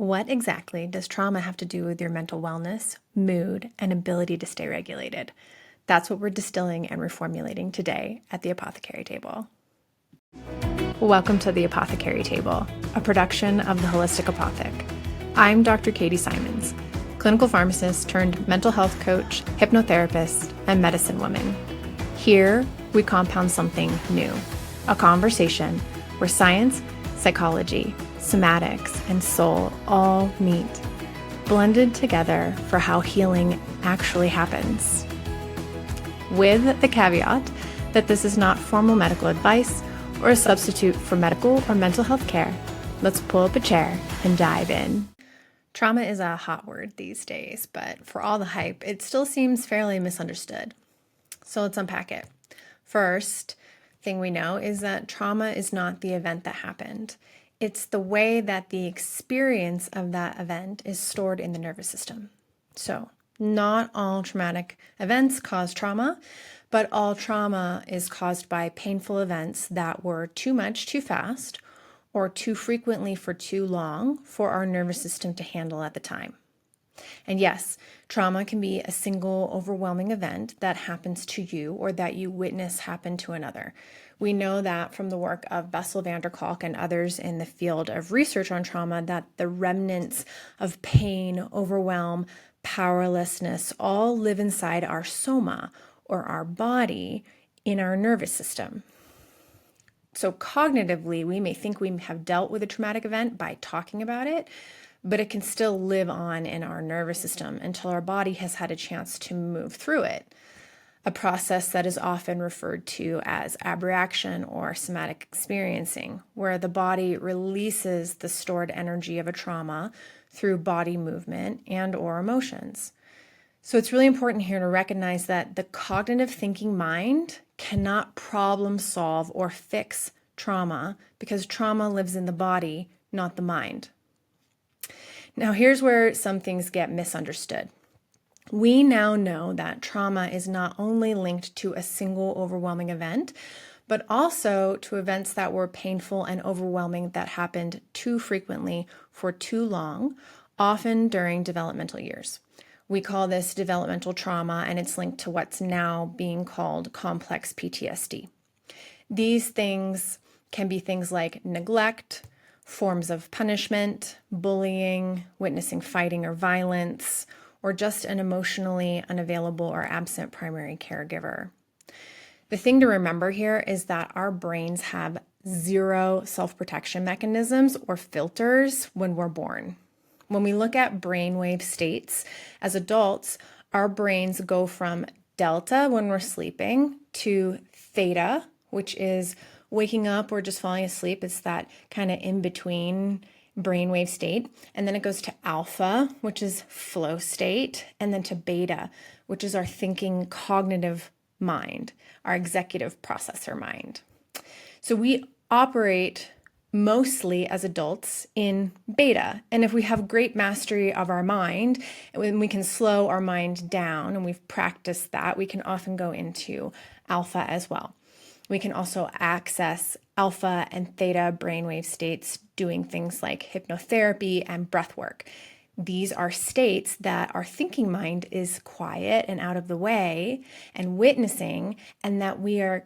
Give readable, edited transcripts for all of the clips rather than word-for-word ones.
What exactly does trauma have to do with your mental wellness, mood, and ability to stay regulated? That's what we're distilling and reformulating today at the Apothecary Table. Welcome to the Apothecary Table, a production of the Holistic Apothic. I'm Dr. Katie Simons, clinical pharmacist turned mental health coach, hypnotherapist, and medicine woman. Here, we compound something new, a conversation where science, psychology, somatics, and soul all meet, blended together for how healing actually happens. With the caveat that this is not formal medical advice or a substitute for medical or mental health care. Let's pull up a chair and dive in. Trauma is a hot word these days, but for all the hype, it still seems fairly misunderstood. So let's unpack it. First thing we know is that trauma is not the event that happened. It's the way that the experience of that event is stored in the nervous system. So not all traumatic events cause trauma, but all trauma is caused by painful events that were too much, too fast, or too frequently for too long for our nervous system to handle at the time. And yes, trauma can be a single overwhelming event that happens to you or that you witness happen to another. We know that from the work of Bessel van der Kolk and others in the field of research on trauma that the remnants of pain, overwhelm, powerlessness all live inside our soma or our body in our nervous system. So cognitively, we may think we have dealt with a traumatic event by talking about it, but it can still live on in our nervous system until our body has had a chance to move through it, a process that is often referred to as abreaction or somatic experiencing, where the body releases the stored energy of a trauma through body movement and or emotions. So it's really important here to recognize that the cognitive thinking mind cannot problem solve or fix trauma because trauma lives in the body, not the mind. Now, here's where some things get misunderstood. We now know that trauma is not only linked to a single overwhelming event, but also to events that were painful and overwhelming that happened too frequently for too long, often during developmental years. We call this developmental trauma, and it's linked to what's now being called complex PTSD. These things can be things like neglect, forms of punishment, bullying, witnessing fighting or violence, or just an emotionally unavailable or absent primary caregiver. The thing to remember here is that our brains have zero self-protection mechanisms or filters when we're born. When we look at brainwave states as adults, our brains go from delta when we're sleeping to theta, which is waking up or just falling asleep. It's that kind of in-between brainwave state. And then it goes to alpha, which is flow state, and then to beta, which is our thinking cognitive mind, our executive processor mind. So we operate mostly as adults in beta. And if we have great mastery of our mind, and we can slow our mind down, and we've practiced that, we can often go into alpha as well. We can also access alpha and theta brainwave states doing things like hypnotherapy and breath work. These are states that our thinking mind is quiet and out of the way and witnessing, and that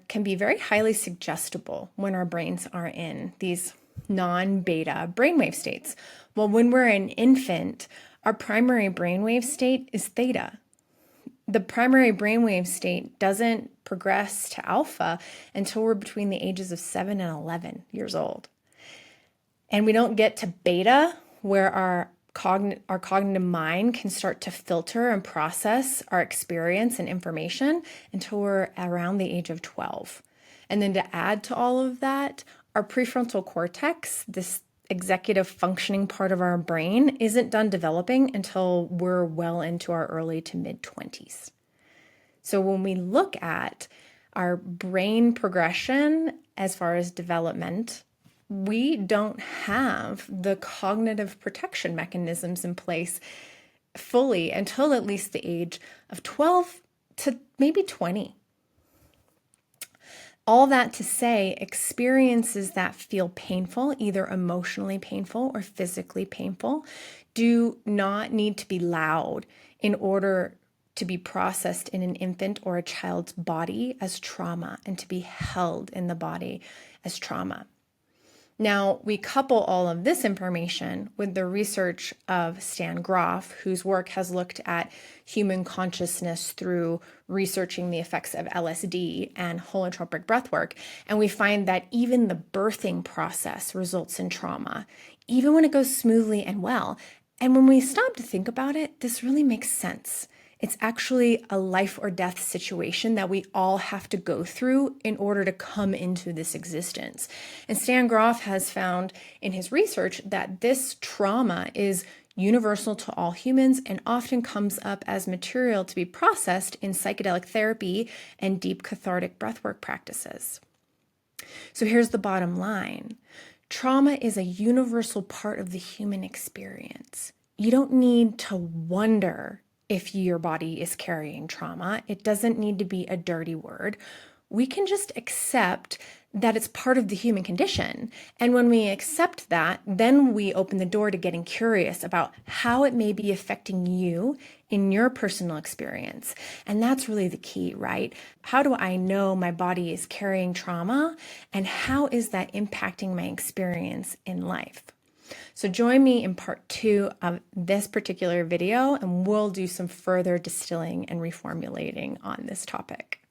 can be very highly suggestible when our brains are in these non-beta brainwave states. Well, when we're an infant, our primary brainwave state is theta. The primary brainwave state doesn't progress to alpha until we're between the ages of 7 and 11 years old. And we don't get to beta, where our cognitive mind can start to filter and process our experience and information, until we're around the age of 12. And then to add to all of that, our prefrontal cortex, this executive functioning part of our brain, isn't done developing until we're well into our early to mid-20s. So when we look at our brain progression as far as development, we don't have the cognitive protection mechanisms in place fully until at least the age of 12 to maybe 20. All that to say, experiences that feel painful, either emotionally painful or physically painful, do not need to be loud in order to be processed in an infant or a child's body as trauma and to be held in the body as trauma. Now, we couple all of this information with the research of Stan Grof, whose work has looked at human consciousness through researching the effects of LSD and holotropic breathwork, and we find that even the birthing process results in trauma, even when it goes smoothly and well. And when we stop to think about it, this really makes sense. It's actually a life or death situation that we all have to go through in order to come into this existence. And Stan Grof has found in his research that this trauma is universal to all humans and often comes up as material to be processed in psychedelic therapy and deep cathartic breathwork practices. So here's the bottom line. Trauma is a universal part of the human experience. You don't need to wonder if your body is carrying trauma. It doesn't need to be a dirty word. We can just accept that it's part of the human condition. And when we accept that, then we open the door to getting curious about how it may be affecting you in your personal experience. And that's really the key, right? How do I know my body is carrying trauma? And how is that impacting my experience in life? So join me in part 2 of this particular video, and we'll do some further distilling and reformulating on this topic.